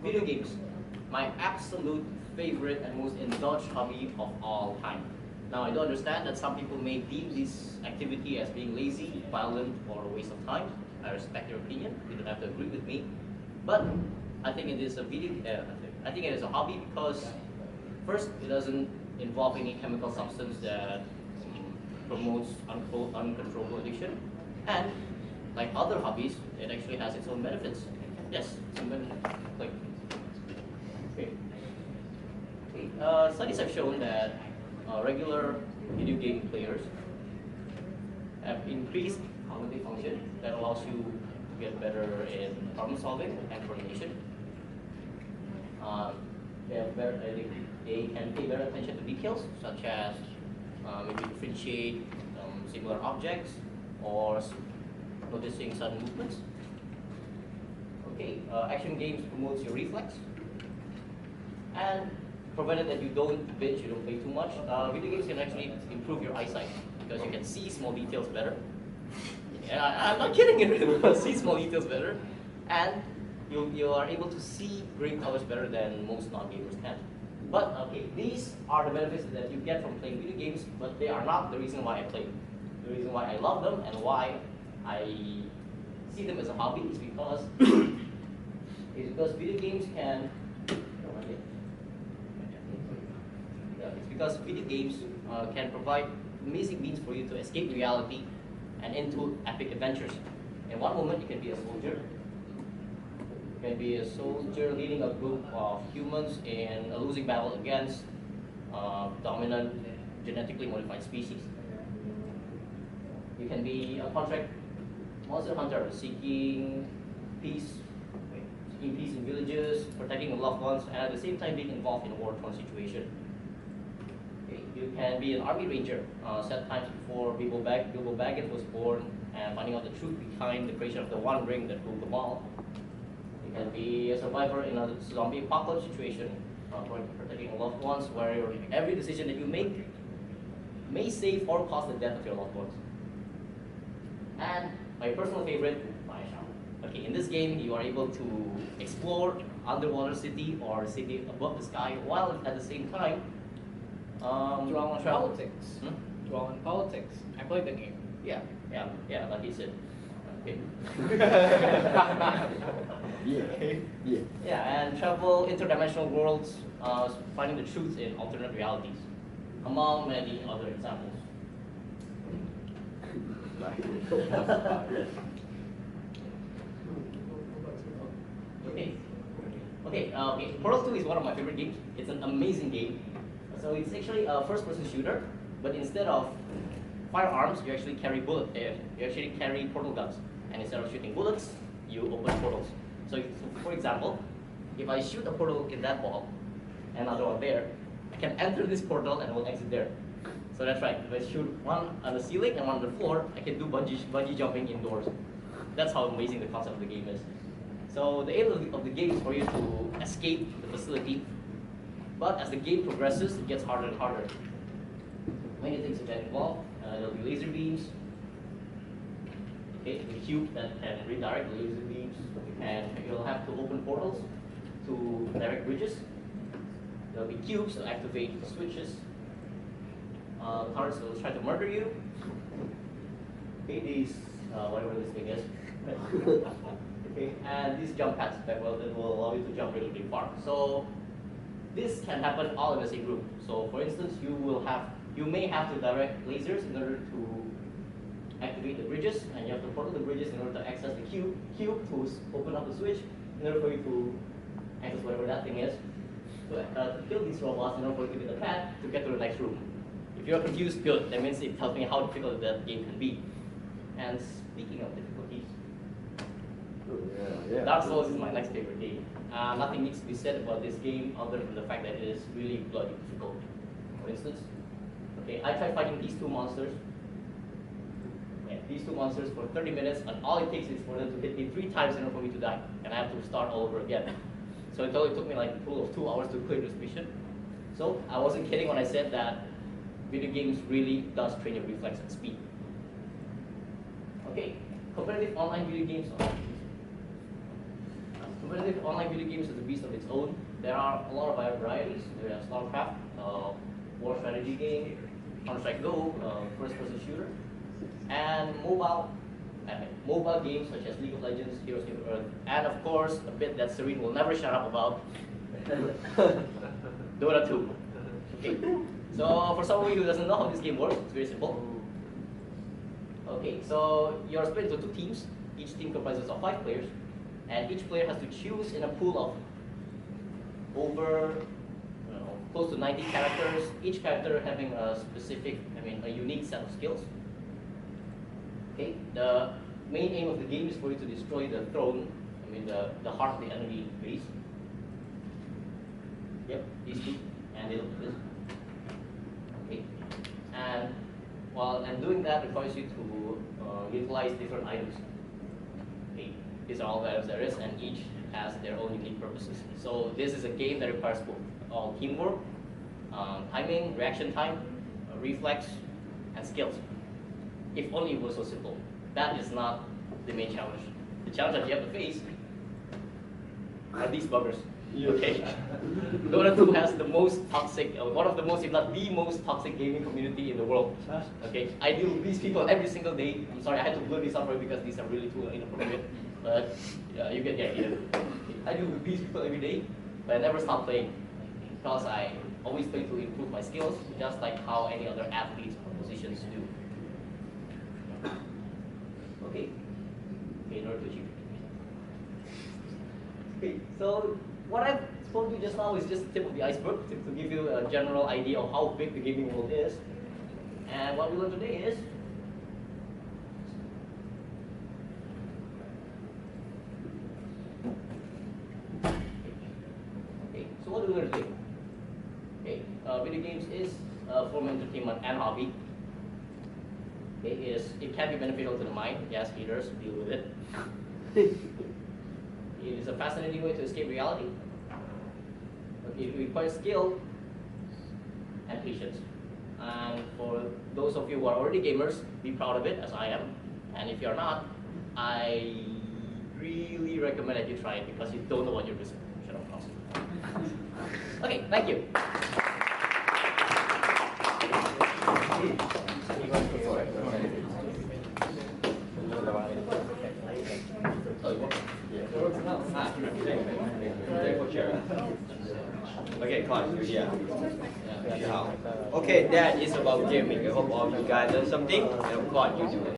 Video games, my absolute favorite and most indulged hobby of all time. Now, I do understand that some people may deem this activity as being lazy, violent, or a waste of time. I respect your opinion. You don't have to agree with me. But I think it is a I think it is a hobby because first, it doesn't involve any chemical substance that promotes uncontrollable addiction, and like other hobbies, it actually has its own benefits. Yes, some benefits. Like, okay. Studies have shown that regular video game players have increased cognitive function that allows you to get better in problem solving and coordination. They can pay better attention to details, such as maybe differentiate similar objects or noticing sudden movements. Okay, action games promotes your reflex, and provided that you don't binge, you don't play too much, video games can actually improve your eyesight because you can see small details better. And I'm not kidding, you can see small details better, and you are able to see green colors better than most non-gamers can. But okay, these are the benefits that you get from playing video games, but they are not the reason why I play. The reason why I love them and why I see them as a hobby is because video games can. It's because video games can provide amazing means for you to escape reality and into epic adventures. In one moment, you can be a soldier. You can be a soldier leading a group of humans in a losing battle against dominant genetically modified species. You can be a contract monster hunter seeking peace in villages, protecting your loved ones, and at the same time being involved in a war-torn situation. Okay. You can be an army ranger, set times before Bilbo Baggins was born, and finding out the truth behind the creation of the One Ring that ruled them all. You can be a survivor in a zombie apocalypse situation, protecting your loved ones, where every decision that you make may save or cause the death of your loved ones. And my personal favorite, okay, in this game you are able to explore underwater city or city above the sky, while at the same time dwell on politics. Dwell on politics. I played the game. Yeah, like he said. Okay. Yeah, and travel interdimensional worlds, finding the truth in alternate realities, among many other examples. Okay. Portal 2 is one of my favorite games. It's an amazing game. So it's actually a first-person shooter, but instead of firearms, you actually carry portal guns. And instead of shooting bullets, you open portals. So for example, if I shoot a portal in that wall, and another one there, I can enter this portal and will exit there. So that's right. If I shoot one on the ceiling and one on the floor, I can do bungee jumping indoors. That's how amazing the concept of the game is. So the aim of the game is for you to escape the facility, but as the game progresses, it gets harder and harder. Many things will get involved. There'll be laser beams, okay, the cube that can redirect the laser beams, and you'll have to open portals to direct bridges. There'll be cubes to activate the switches. Turrets will try to murder you. Okay, these, whatever this thing is. Okay, and these jump pads that will allow you to jump really, really far. So this can happen all in the same room. So for instance, you may have to direct lasers in order to activate the bridges, and you have to portal the bridges in order to access the cube to open up the switch in order for you to access whatever that thing is. To kill these robots in order for you to get the pad to get to the next room. If you're confused, good. That means it tells me how difficult that game can be. And speaking of difficulties, Dark Souls is my next favorite game. Nothing needs to be said about this game other than the fact that it is really bloody difficult. For instance, okay, I tried fighting these two monsters. Yeah, these two monsters for 30 minutes, and all it takes is for them to hit me 3 times in order for me to die, and I have to start all over again. So it only took me like a total of 2 hours to clear this mission. So I wasn't kidding when I said that video games really does train your reflex and speed. Okay, competitive online video games. Competitive online video games is a beast of its own. There are a lot of varieties. There are StarCraft, war strategy game, Counter-Strike Go, first-person shooter, and mobile games such as League of Legends, Heroes of Earth, and of course, a bit that Serene will never shut up about, Dota 2. Okay, so for someone who doesn't know how this game works, it's very simple. Okay, so you're split into 2 teams. Each team comprises of 5 players, and each player has to choose in a pool of over close to 90 characters, each character having a specific, a unique set of skills. Okay, the main aim of the game is for you to destroy the throne, the heart of the enemy base. Yep, these 2, and they look like this. Okay, and doing that requires you to utilize different items. Okay, these are all the items there is, and each has their own unique purposes. So this is a game that requires both teamwork, timing, reaction time, reflex, and skills. If only it was so simple. That is not the main challenge. The challenge that you have to face are these buggers. Okay. Dota 2 has the most toxic, one of the most, if not the most toxic gaming community in the world. Okay. I deal with these people every single day. I'm sorry, I had to blur this out for you because these are really too inappropriate. But you get the idea. I deal with these people every day, but I never stop playing because I always play to improve my skills, just like how any other athletes or musicians do. Okay. Okay, in order to achieve. Okay, so what I've told you just now is just the tip of the iceberg to give you a general idea of how big the gaming world is. And what we learned today is so what do we learn today? Okay, video games is a form of entertainment and hobby. Okay, it can be beneficial to the mind. Yes, haters, deal with it. It is a fascinating way to escape reality. Okay, it requires skill and patience. And for those of you who are already gamers, be proud of it, as I am. And if you're not, I really recommend that you try it because you don't know what you're missing. Shut up, Klaus. Okay, thank you. Okay, Con, yeah. Okay, that is about gaming. I hope all of you guys learned something. And of course, you do.